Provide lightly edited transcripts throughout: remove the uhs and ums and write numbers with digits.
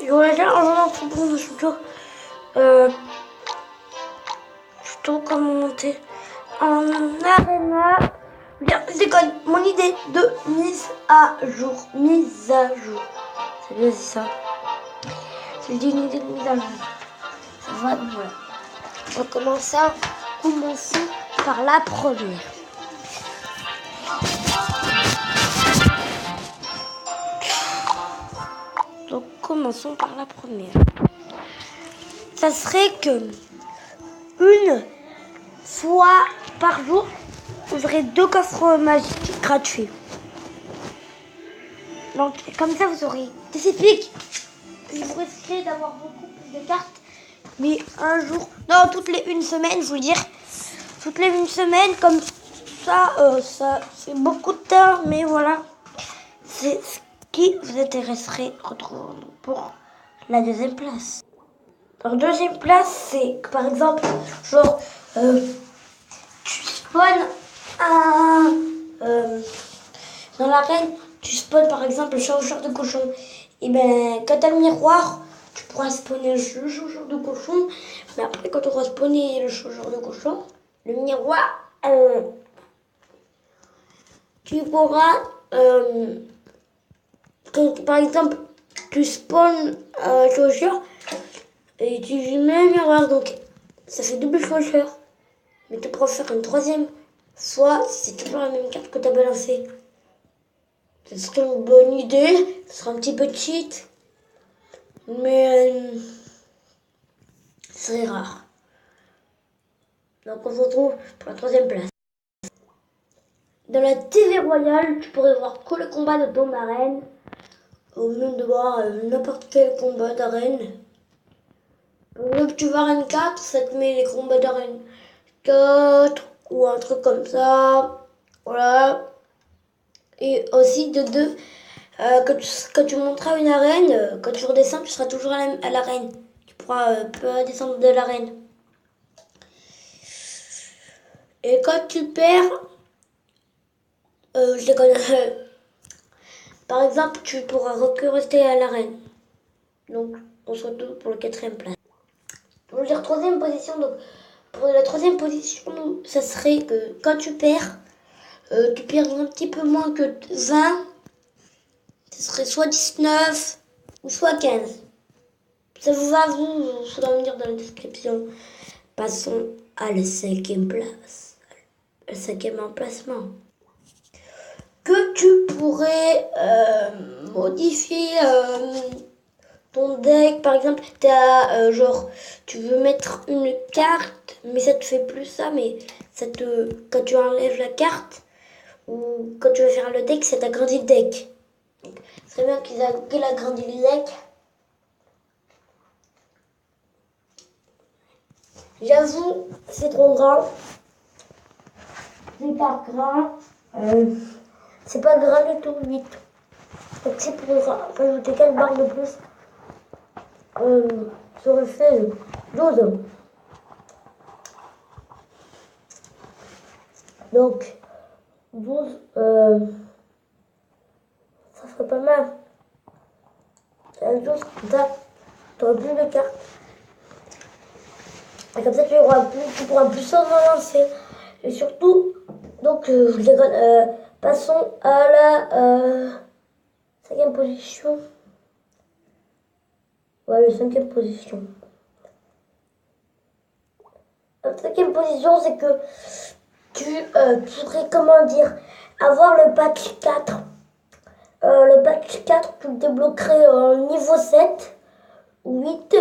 Voilà, j'ai un truc bon, je suis plutôt comment monter en arena. Bien, je déconne. Mon idée de mise à jour. Mise à jour. C'est bien dit ça. C'est une idée de mise à jour. Ça va, voilà. On va commencer. Commençons par la première. Donc, commençons par la première. Ça serait que une fois par jour, vous aurez 2 coffres magiques gratuits. Donc, comme ça, vous aurez des épiques. Vous risquez d'avoir beaucoup plus de cartes. Mais un jour, non, toutes les 1 semaine, je veux dire. Toutes les 1 semaine, comme ça, ça fait beaucoup de temps. Mais voilà, c'est ce qui vous intéresserait pour la deuxième place. Donc, deuxième place, c'est que, par exemple, genre, tu spawns dans l'arène, tu spawns par exemple le changeur de cochon. Et ben, quand t'as le miroir, tu pourras spawner le changeur de cochon. Mais après, quand tu auras spawné le changeur de cochon, le miroir, tu pourras, par exemple, tu spawns un changeur et tu mets un miroir. Donc, ça fait double changeur. Mais tu pourras faire une troisième. Soit c'est toujours la même carte que tu as balancée. Ce serait une bonne idée. Ce sera un petit peu cheat. Mais c'est rare. Donc on se retrouve pour la troisième place. Dans la TV Royale, tu pourrais voir que le combat de ton arène. Au lieu de voir n'importe quel combat d'arène. Par exemple, tu vas arène 4, ça te met les combats d'arène 4 ou un truc comme ça. Voilà. Et aussi de deux, quand tu monteras une arène, quand tu redescends, tu seras toujours à l'arène. Tu pourras pas descendre de l'arène. Et quand tu perds, je déconne. Par exemple, tu pourras que rester à l'arène. Donc, on se retrouve pour la 4e place. On va dire 3e position. Donc, pour la 3e position, ça serait que quand tu perds un petit peu moins que 20. Ce serait soit 19 ou soit 15. Ça vous va, vous faudra me dire dans la description. Passons à la 5e place. Le 5e emplacement. Que tu pourrais modifier ton deck. Par exemple, genre, tu veux mettre une carte, mais ça te fait plus ça, mais quand tu enlèves la carte, ou quand tu veux faire le deck, ça t'agrandit le deck. C'est bien qu'il agrandit le deck. J'avoue, c'est trop grand. C'est pas grand. C'est pas grand du tout, 8. Donc c'est pour rajouter 4 barres de plus. Ça aurait fait 12. Donc, 12, ça ferait pas mal. 12, tu auras plus de cartes. Et comme ça, tu pourras plus souvent lancer. Et surtout, donc, passons à la 5e position. Ouais, la 5e position. La 5e position, c'est que tu pourrais, comment dire, avoir le patch 4. Le patch 4, tu le débloquerais en niveau 7 ou 8.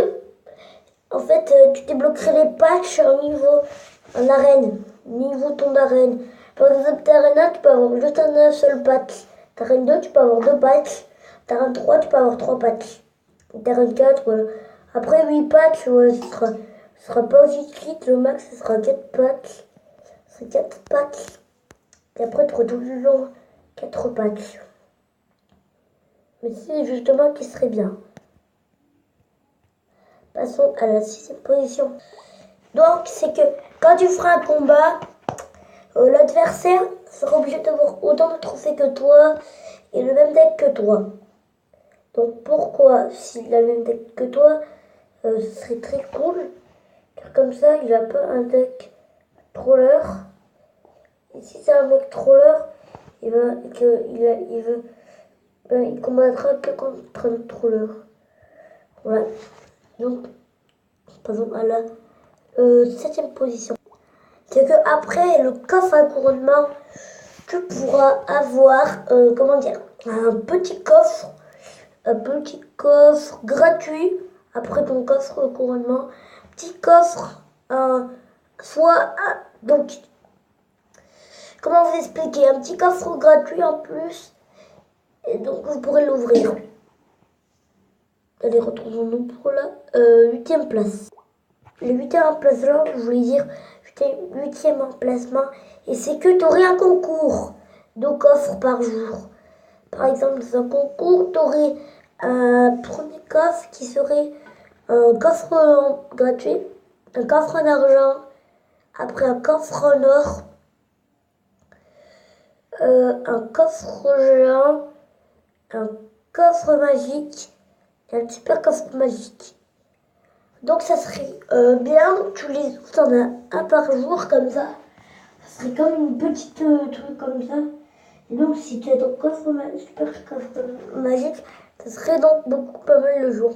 En fait, tu débloquerais les patchs en arène, niveau ton arène. Par exemple, t'arène 1, tu peux avoir juste un seul patch. T'arène 2, tu peux avoir 2 patchs. T'arène 3, tu peux avoir 3 patchs. T'arène 4, voilà. Après 8 patchs, ouais, ce sera pas aussi vite. Le max, ce sera 4 patchs. C'est 4 patchs. Et après, tu auras toujours 4 patchs. Mais c'est justement qui serait bien. Passons à la 6e position. Donc, c'est que quand tu feras un combat, l'adversaire sera obligé d'avoir autant de trophées que toi et le même deck que toi. Donc pourquoi, s'il a le même deck que toi, ce serait très cool. Car comme ça, il n'a pas un deck troller. Et si c'est un mec troller, il combattra que contre un troller. Voilà. Donc, passons à la 7e position. C'est que après le coffre à couronnement, tu pourras avoir, comment dire, un petit coffre gratuit après ton coffre à couronnement. Petit coffre, donc, comment vous expliquer, un petit coffre gratuit en plus, et donc vous pourrez l'ouvrir. Allez, retrouvons-nous pour la 8e place. Le 8e emplacement, je voulais dire 8e emplacement, et c'est que tu aurais un concours de coffres par jour. Par exemple, dans un concours, tu aurais un premier coffre qui serait un coffre gratuit, un coffre en argent, après un coffre en or, un coffre géant, un coffre magique et un super coffre magique. Donc ça serait bien, tu les ouvres, t'en as un par jour comme ça. Ça serait comme une petite truc comme ça. Et donc si tu as ton super coffre magique, ça serait donc beaucoup pas mal le jour.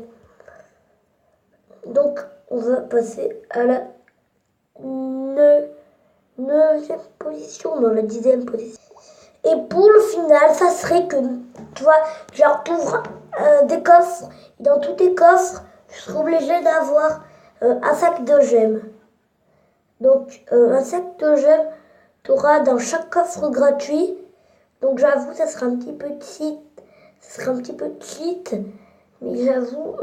Donc on va passer à la 9e position, dans la 10e position. Et pour le final, ça serait que, tu vois, genre tu ouvres des coffres, et dans tous tes coffres, tu seras obligé d'avoir un sac de gemmes. Donc un sac de gemmes, tu auras dans chaque coffre gratuit. Donc j'avoue, ça sera un petit peu cheat, mais j'avoue,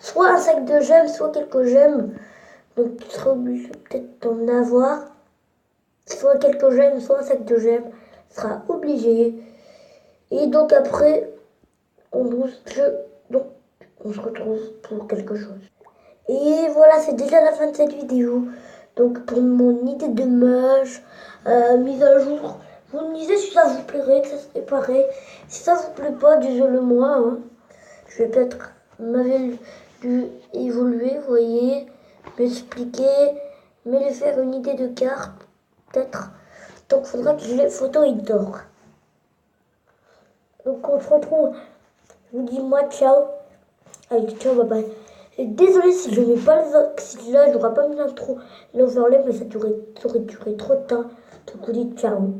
soit un sac de gemmes, soit quelques gemmes. Donc tu seras obligé peut-être d'en avoir, soit quelques gemmes, soit un sac de gemmes. Sera obligé. Et donc après, on se retrouve pour quelque chose. Et voilà, c'est déjà la fin de cette vidéo. Donc pour mon idée de mage, mise à jour, vous me disiez si ça vous plairait, que ça serait pareil. Si ça vous plaît pas, dites-le moi. Hein. Je vais peut-être dû évoluer, vous voyez, m'expliquer, mais faire une idée de carte, peut-être. Donc il faudra que j'ai les photos indoor. Donc on se retrouve. Je vous dis moi ciao. Allez, ciao, bye bye. Et désolé si je mets pas si là, j'aurais pas mis l'intro, l'overlay, mais ça aurait duré trop de temps. Donc je vous dis ciao.